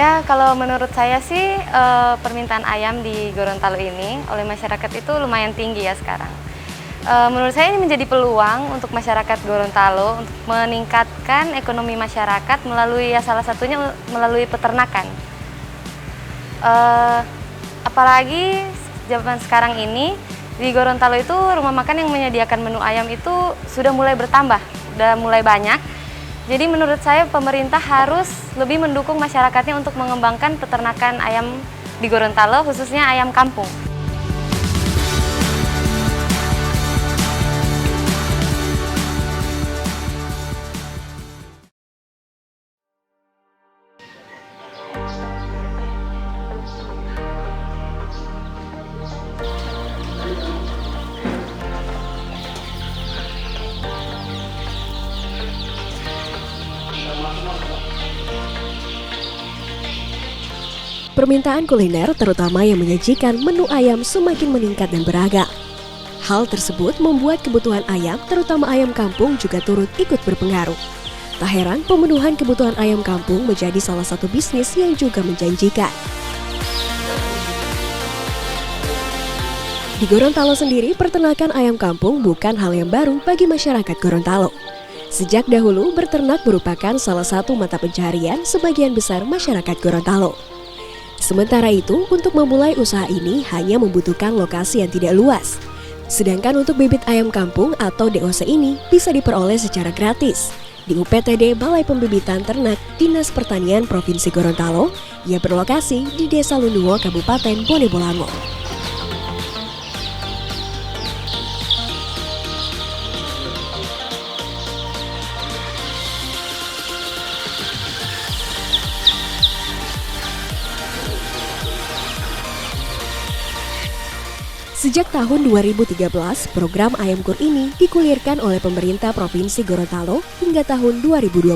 Ya, kalau menurut saya sih permintaan ayam di Gorontalo ini oleh masyarakat itu lumayan tinggi ya sekarang. Menurut saya ini menjadi peluang untuk masyarakat Gorontalo untuk meningkatkan ekonomi masyarakat melalui ya salah satunya melalui peternakan. Eh, Apalagi zaman sekarang ini di Gorontalo itu rumah makan yang menyediakan menu ayam itu sudah mulai bertambah, sudah mulai banyak. Jadi menurut saya pemerintah harus lebih mendukung masyarakatnya untuk mengembangkan peternakan ayam di Gorontalo, khususnya ayam kampung. Permintaan kuliner terutama yang menyajikan menu ayam semakin meningkat dan beragam. Hal tersebut membuat kebutuhan ayam, terutama ayam kampung juga turut ikut berpengaruh. Tak heran pemenuhan kebutuhan ayam kampung menjadi salah satu bisnis yang juga menjanjikan. Di Gorontalo sendiri, peternakan ayam kampung bukan hal yang baru bagi masyarakat Gorontalo. Sejak dahulu, beternak merupakan salah satu mata pencaharian sebagian besar masyarakat Gorontalo. Sementara itu, untuk memulai usaha ini hanya membutuhkan lokasi yang tidak luas. Sedangkan untuk bibit ayam kampung atau DOC ini bisa diperoleh secara gratis di UPTD Balai Pembibitan Ternak Dinas Pertanian Provinsi Gorontalo yang berlokasi di Desa Lunduwo, Kabupaten Bone Bolango. Sejak tahun 2013, program Ayam Kur ini digulirkan oleh pemerintah Provinsi Gorontalo hingga tahun 2020.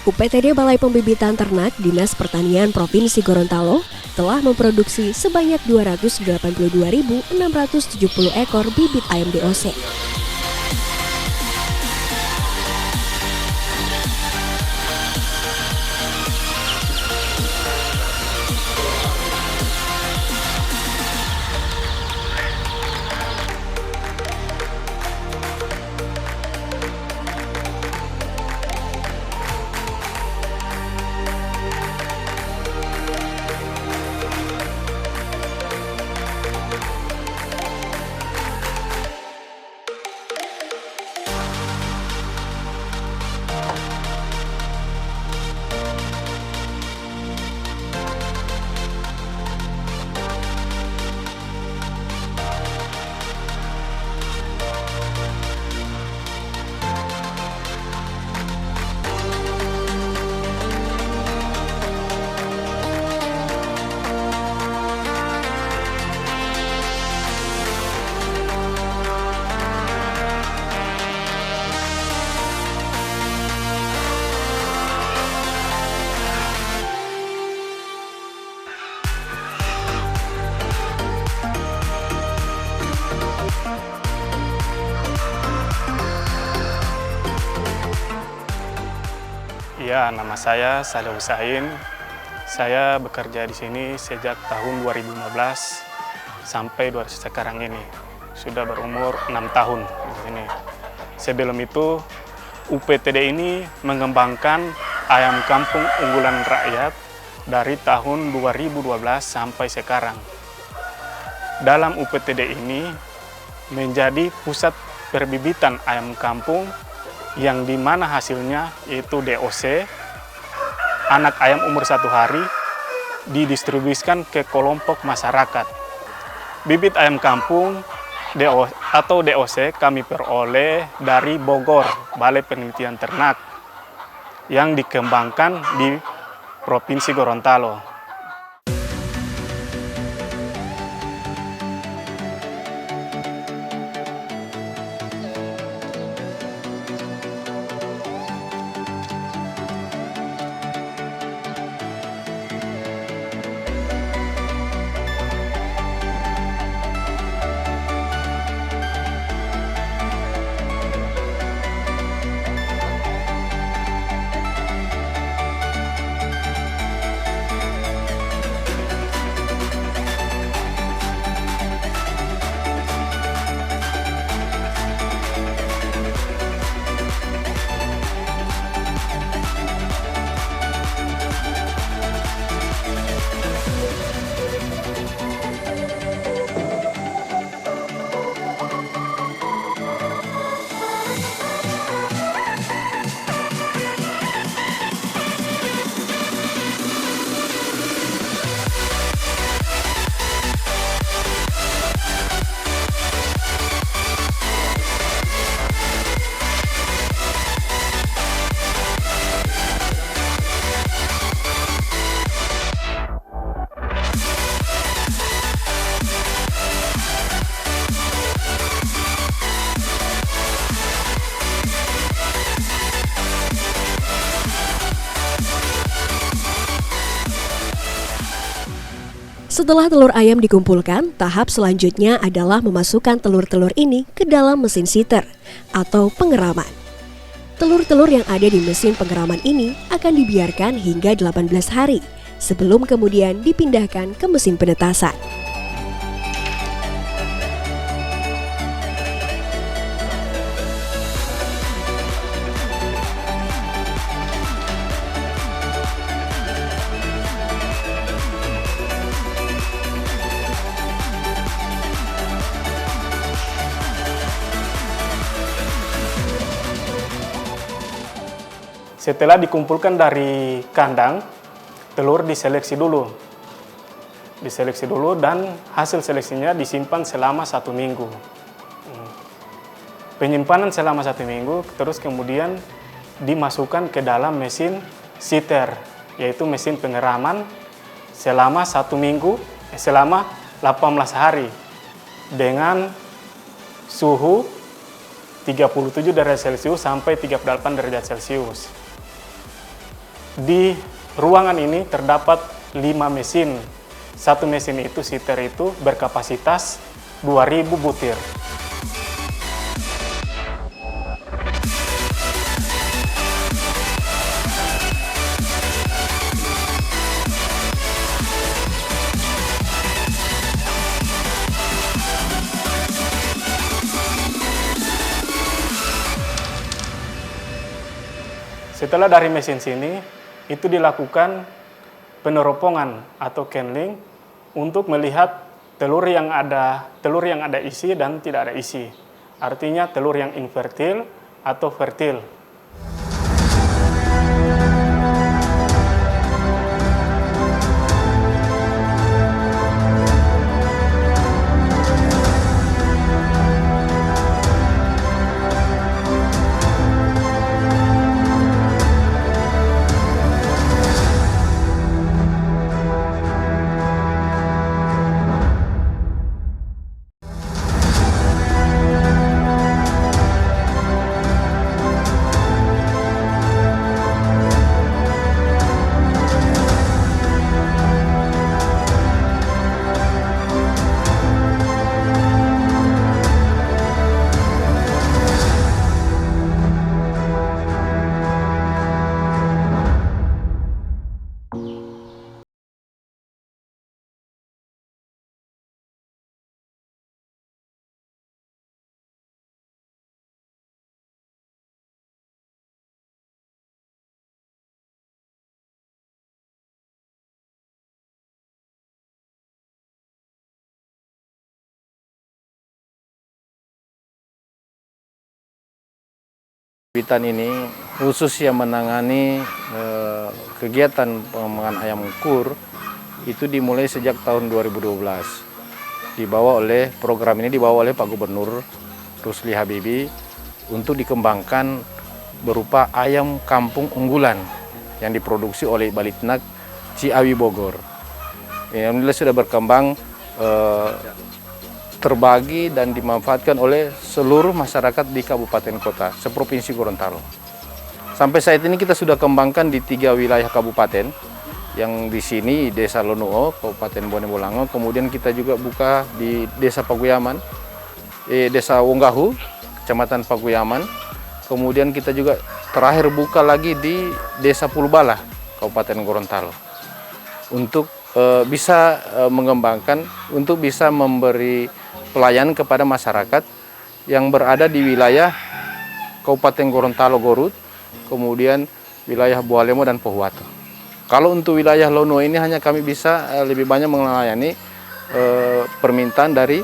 UPTD Balai Pembibitan Ternak Dinas Pertanian Provinsi Gorontalo telah memproduksi sebanyak 282.670 ekor bibit ayam DOC. Ya, nama saya Saleh Husain. Saya bekerja di sini sejak tahun 2015 sampai sekarang ini. Sudah berumur 6 tahun di sini. Sebelum itu, UPTD ini mengembangkan ayam kampung unggulan rakyat dari tahun 2012 sampai sekarang. Dalam UPTD ini menjadi pusat perbibitan ayam kampung yang dimana hasilnya yaitu DOC, anak ayam umur 1 hari, didistribusikan ke kelompok masyarakat. Bibit ayam kampung atau DOC kami peroleh dari Bogor, Balai Penelitian Ternak, yang dikembangkan di Provinsi Gorontalo. Setelah telur ayam dikumpulkan, tahap selanjutnya adalah memasukkan telur-telur ini ke dalam mesin siter atau pengeraman. Telur-telur yang ada di mesin pengeraman ini akan dibiarkan hingga 18 hari sebelum kemudian dipindahkan ke mesin penetasan. Setelah dikumpulkan dari kandang, telur diseleksi dulu. Diseleksi dulu dan hasil seleksinya disimpan selama 1 minggu. Penyimpanan selama 1 minggu, terus kemudian dimasukkan ke dalam mesin siter, yaitu mesin pengeraman selama 1 minggu, selama 18 hari dengan suhu 37 derajat Celcius sampai 38 derajat Celcius. Di ruangan ini terdapat 5 mesin. Satu mesin itu, siter itu, berkapasitas 2000 butir. Setelah dari mesin sini, itu dilakukan peneropongan atau candling untuk melihat telur yang ada isi dan tidak ada isi. Artinya telur yang infertil atau fertil. Bitan ini khusus yang menangani kegiatan pengembangan ayam kur itu dimulai sejak tahun 2012. Program ini dibawa oleh Pak Gubernur Rusli Habibie untuk dikembangkan berupa ayam kampung unggulan yang diproduksi oleh Balitnak Ciawi Bogor. Alhamdulillah sudah berkembang, terbagi dan dimanfaatkan oleh seluruh masyarakat di kabupaten kota seprovinsi Gorontalo. Sampai saat ini kita sudah kembangkan di 3 wilayah kabupaten, yang di sini Desa Lonuo, Kabupaten Bone Bolango, kemudian kita juga buka di Desa Paguyaman, Desa Wonggahu, Kecamatan Paguyaman, kemudian kita juga terakhir buka lagi di Desa Pulbala, Kabupaten Gorontalo, untuk bisa mengembangkan, untuk bisa memberi pelayanan kepada masyarakat yang berada di wilayah Kabupaten Gorontalo Gorut, kemudian wilayah Bualemo dan Pohuwato. Kalau untuk wilayah Lonuo ini hanya kami bisa lebih banyak melayani permintaan dari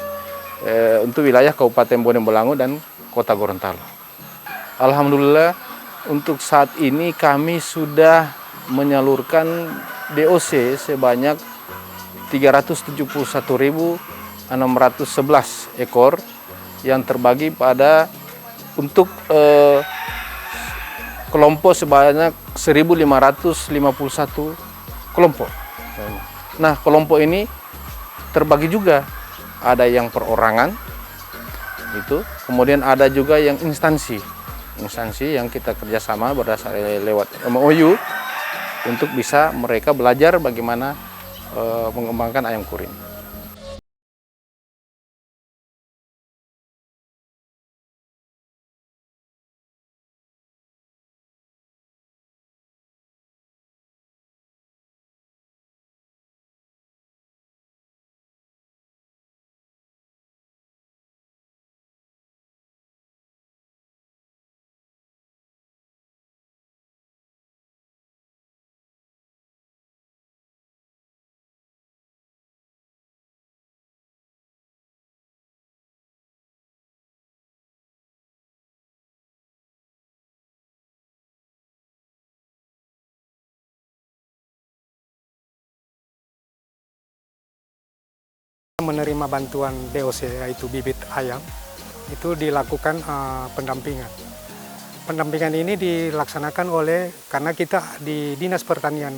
untuk wilayah Kabupaten Bone Bolango dan Kota Gorontalo. Alhamdulillah untuk saat ini kami sudah menyalurkan DOC sebanyak 371.611 ekor yang terbagi pada untuk kelompok sebanyak 1.551 kelompok. Nah, kelompok ini terbagi juga, ada yang perorangan itu, kemudian ada juga yang instansi yang kita kerjasama berdasarkan lewat MOU untuk bisa mereka belajar bagaimana mengembangkan ayam kuring. Menerima bantuan DOC yaitu bibit ayam itu dilakukan pendampingan. Pendampingan ini dilaksanakan karena kita di Dinas Pertanian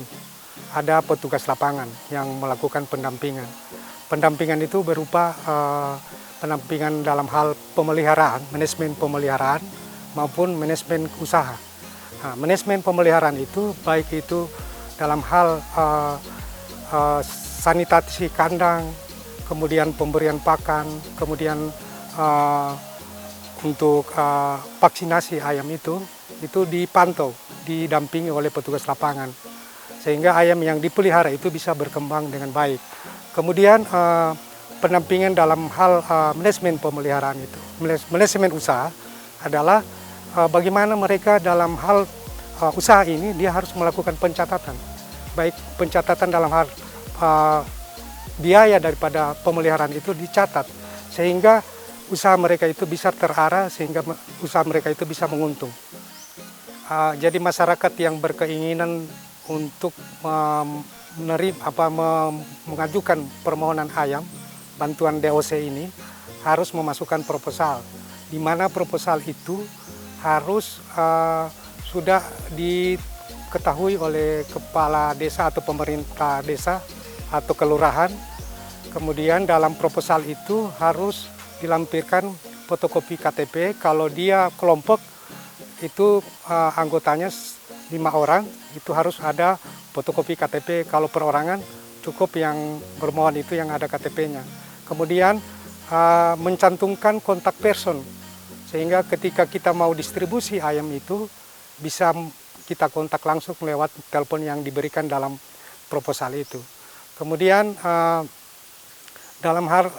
ada petugas lapangan yang melakukan pendampingan. Pendampingan itu berupa pendampingan dalam hal pemeliharaan, manajemen pemeliharaan maupun manajemen usaha. Nah, manajemen pemeliharaan itu baik itu dalam hal sanitasi kandang, kemudian pemberian pakan, kemudian untuk vaksinasi ayam itu dipantau, didampingi oleh petugas lapangan, sehingga ayam yang dipelihara itu bisa berkembang dengan baik. Kemudian pendampingan dalam hal manajemen pemeliharaan itu, manajemen usaha adalah bagaimana mereka dalam hal usaha ini dia harus melakukan pencatatan, baik pencatatan dalam hal biaya daripada pemeliharaan itu dicatat sehingga usaha mereka itu bisa terarah, sehingga usaha mereka itu bisa menguntung. Jadi masyarakat yang berkeinginan untuk mengajukan permohonan ayam bantuan DOC ini harus memasukkan proposal, di mana proposal itu harus sudah diketahui oleh kepala desa atau pemerintah desa atau kelurahan. Kemudian dalam proposal itu harus dilampirkan fotokopi KTP. Kalau dia kelompok itu anggotanya 5 orang, itu harus ada fotokopi KTP. Kalau perorangan cukup yang bermohon itu yang ada KTP-nya. Kemudian mencantumkan kontak person, sehingga ketika kita mau distribusi ayam itu bisa kita kontak langsung lewat telepon yang diberikan dalam proposal itu. Kemudian dalam hal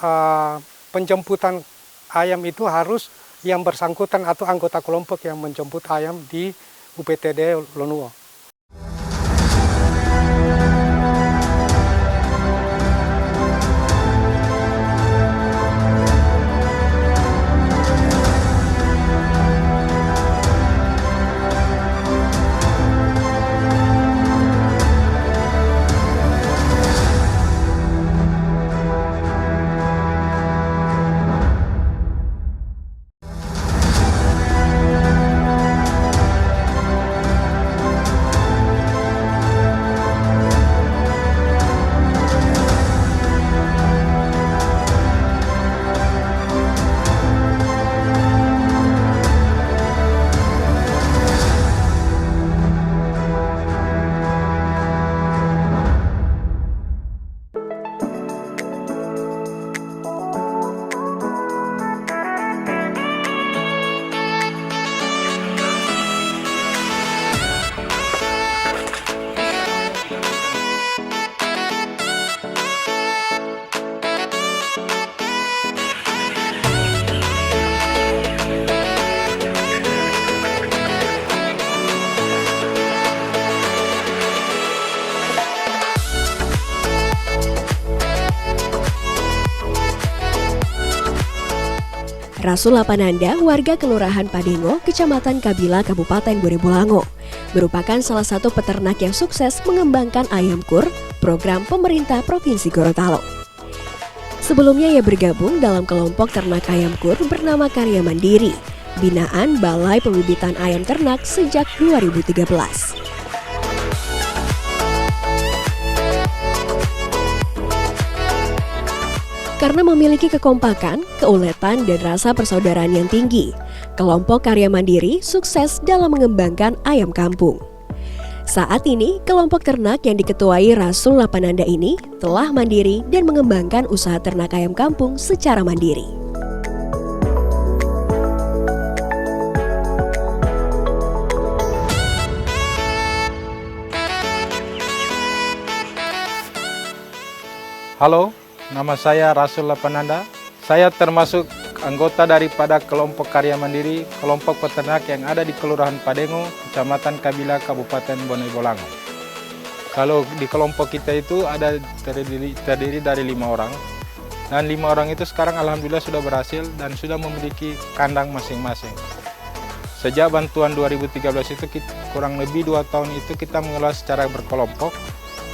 penjemputan ayam itu harus yang bersangkutan atau anggota kelompok yang menjemput ayam di UPTD Lonuo. Rasul Apananda, warga Kelurahan Padengo, Kecamatan Kabila, Kabupaten Borebulango, merupakan salah satu peternak yang sukses mengembangkan ayam kur, program pemerintah Provinsi Gorontalo. Sebelumnya ia bergabung dalam kelompok ternak ayam kur bernama Karya Mandiri, binaan Balai Pembibitan Ayam Ternak sejak 2013. Karena memiliki kekompakan, keuletan, dan rasa persaudaraan yang tinggi, kelompok Karya Mandiri sukses dalam mengembangkan ayam kampung. Saat ini, kelompok ternak yang diketuai Rasul Lapananda ini telah mandiri dan mengembangkan usaha ternak ayam kampung secara mandiri. Halo, nama saya Rasul Lapananda. Saya termasuk anggota daripada kelompok karya mandiri, kelompok peternak yang ada di Kelurahan Padengo, Kecamatan Kabila, Kabupaten Bonegolango. Kalau di kelompok kita itu ada terdiri dari 5 orang. Dan 5 orang itu sekarang alhamdulillah sudah berhasil dan sudah memiliki kandang masing-masing. Sejak bantuan 2013 itu kurang lebih 2 tahun itu kita mengelola secara berkelompok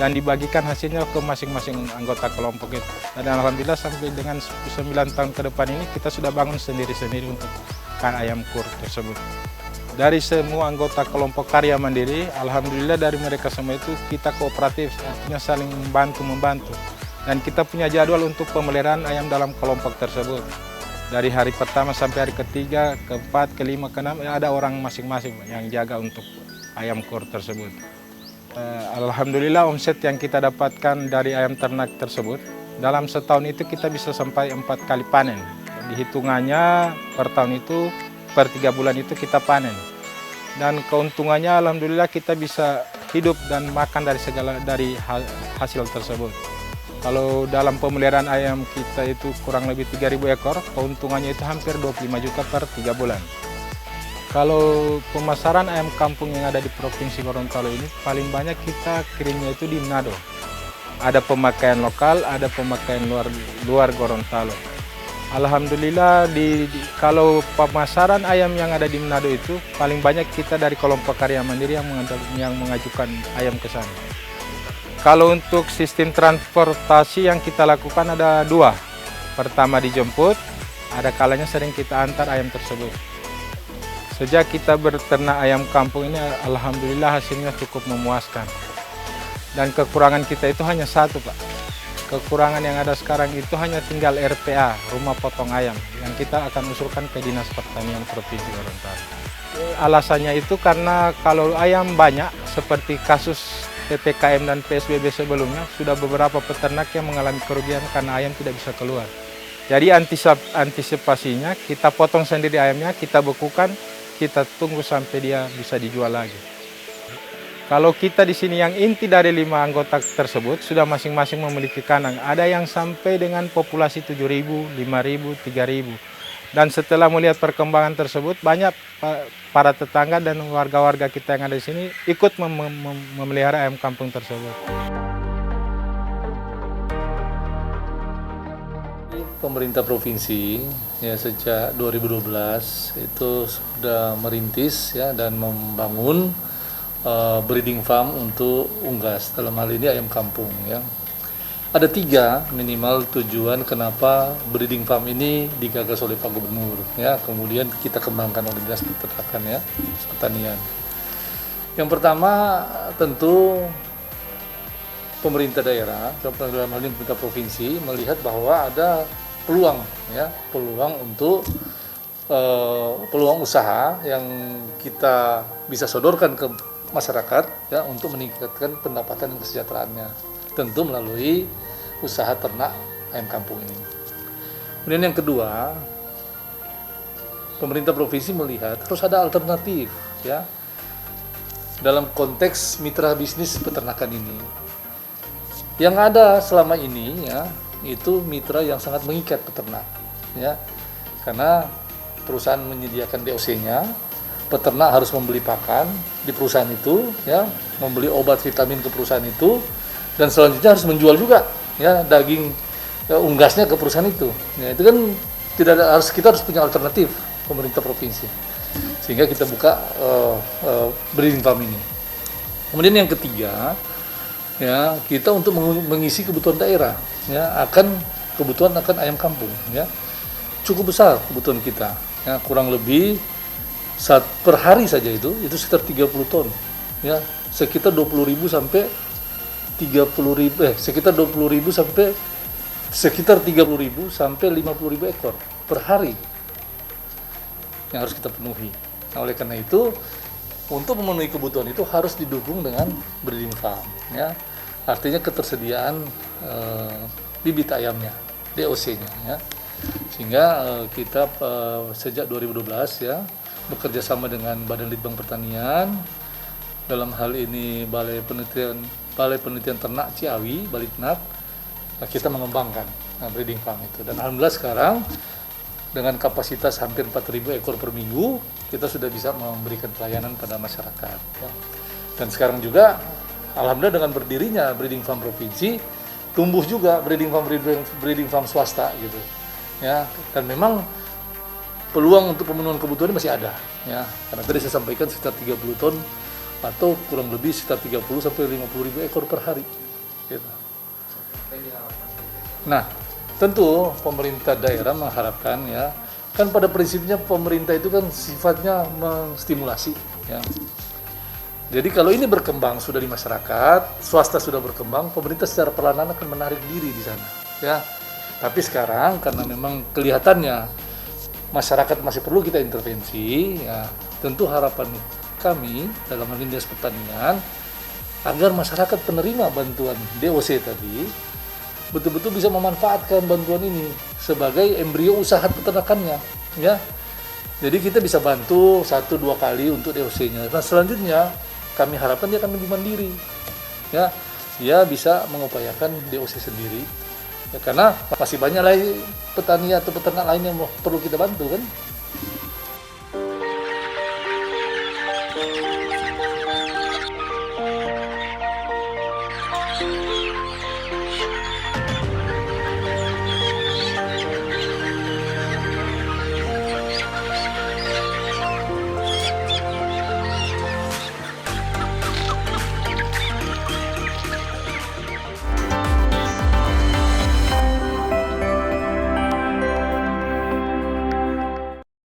dan dibagikan hasilnya ke masing-masing anggota kelompok itu. Dan alhamdulillah sampai dengan 9 tahun ke depan ini kita sudah bangun sendiri-sendiri untuk ayam kur tersebut. Dari semua anggota kelompok karya mandiri, alhamdulillah dari mereka semua itu kita kooperatif, artinya saling membantu. Dan kita punya jadwal untuk pemeliharaan ayam dalam kelompok tersebut. Dari hari pertama sampai hari ketiga, keempat, kelima, keenam, ada orang masing-masing yang jaga untuk ayam kur tersebut. Alhamdulillah omset yang kita dapatkan dari ayam ternak tersebut dalam setahun itu kita bisa sampai 4 kali panen. Dihitungannya per tahun itu per 3 bulan itu kita panen. Dan keuntungannya alhamdulillah kita bisa hidup dan makan dari hasil tersebut. Kalau dalam pemeliharaan ayam kita itu kurang lebih 3.000 ekor, keuntungannya itu hampir 25 juta per 3 bulan. Kalau pemasaran ayam kampung yang ada di Provinsi Gorontalo ini, paling banyak kita kirimnya itu di Manado. Ada pemakaian lokal, ada pemakaian luar Gorontalo. Alhamdulillah kalau pemasaran ayam yang ada di Manado itu, paling banyak kita dari kelompok karya mandiri yang mengajukan ayam ke sana. Kalau untuk sistem transportasi yang kita lakukan ada 2. Pertama dijemput, ada kalanya sering kita antar ayam tersebut. Sejak kita berternak ayam kampung ini, alhamdulillah hasilnya cukup memuaskan. Dan kekurangan kita itu hanya satu, Pak. Kekurangan yang ada sekarang itu hanya tinggal RPA, rumah potong ayam, yang kita akan usulkan ke Dinas Pertanian Provinsi Gorontalo. Alasannya itu karena kalau ayam banyak, seperti kasus PPKM dan PSBB sebelumnya, sudah beberapa peternak yang mengalami kerugian karena ayam tidak bisa keluar. Jadi antisipasinya, kita potong sendiri ayamnya, kita bekukan, kita tunggu sampai dia bisa dijual lagi. Kalau kita di sini yang inti dari 5 anggota tersebut sudah masing-masing memiliki kandang. Ada yang sampai dengan populasi 7.000, 5.000, 3.000. Dan setelah melihat perkembangan tersebut, banyak para tetangga dan warga-warga kita yang ada di sini ikut memelihara ayam kampung tersebut. Pemerintah provinsi ya sejak 2012 itu sudah merintis ya dan membangun breeding farm untuk unggas, dalam hal ini ayam kampung ya. Ada 3 minimal tujuan kenapa breeding farm ini digagas oleh Pak Gubernur ya, kemudian kita kembangkan oleh Dinas Peternakan ya, Pertanian. Yang pertama tentu pemerintah daerah, dalam hal ini pemerintah provinsi melihat bahwa ada peluang untuk peluang usaha yang kita bisa sodorkan ke masyarakat ya untuk meningkatkan pendapatan dan kesejahteraannya, tentu melalui usaha ternak ayam kampung ini. Kemudian yang kedua, pemerintah provinsi melihat harus ada alternatif ya dalam konteks mitra bisnis peternakan ini. Yang ada selama ini ya itu mitra yang sangat mengikat peternak ya, karena perusahaan menyediakan DOC-nya, peternak harus membeli pakan di perusahaan itu ya, membeli obat vitamin ke perusahaan itu, dan selanjutnya harus menjual juga ya daging unggasnya ke perusahaan itu ya. Itu kan kita harus punya alternatif, pemerintah provinsi, sehingga kita buka breeding farm ini. Kemudian yang ketiga ya, kita untuk mengisi kebutuhan daerah ya, kebutuhan akan ayam kampung ya, cukup besar kebutuhan kita ya, kurang lebih per hari saja itu sekitar 30 ton ya, sekitar 20.000 sampai 30.000 sekitar 20.000 sampai sekitar 30.000 sampai 50.000 ekor per hari yang harus kita penuhi. Nah, oleh karena itu untuk memenuhi kebutuhan itu harus didukung dengan breeding farm, ya. Artinya ketersediaan bibit ayamnya, DOC-nya, ya. Sehingga kita sejak 2012 ya bekerja sama dengan Badan Litbang Pertanian, dalam hal ini Balai Penelitian Ternak Ciawi, Balitnak, kita mengembangkan breeding farm itu. Dan alhamdulillah sekarang dengan kapasitas hampir 4.000 ekor per minggu, kita sudah bisa memberikan pelayanan pada masyarakat. Ya. Dan sekarang juga, alhamdulillah dengan berdirinya breeding farm provinsi, tumbuh juga breeding farm swasta gitu. Ya, dan memang peluang untuk pemenuhan kebutuhan masih ada. Ya, karena tadi saya sampaikan sekitar 30 ton atau kurang lebih sekitar 30 sampai 50.000 ekor per hari. Gitu. Nah, tentu pemerintah daerah mengharapkan ya, kan pada prinsipnya pemerintah itu kan sifatnya menstimulasi ya. Jadi kalau ini berkembang sudah di masyarakat, swasta sudah berkembang, pemerintah secara perlahan akan menarik diri di sana ya. Tapi sekarang karena memang kelihatannya masyarakat masih perlu kita intervensi ya, tentu harapan kami dalam hal ini Dinas Pertanian agar masyarakat penerima bantuan DOC tadi betul-betul bisa memanfaatkan bantuan ini sebagai embrio usaha peternakannya, ya. Jadi kita bisa bantu 1-2 kali untuk DOC-nya. Nah selanjutnya kami harapkan dia akan lebih mandiri, ya. Dia bisa mengupayakan DOC sendiri, ya, karena masih banyak lagi petani atau peternak lain yang perlu kita bantu kan.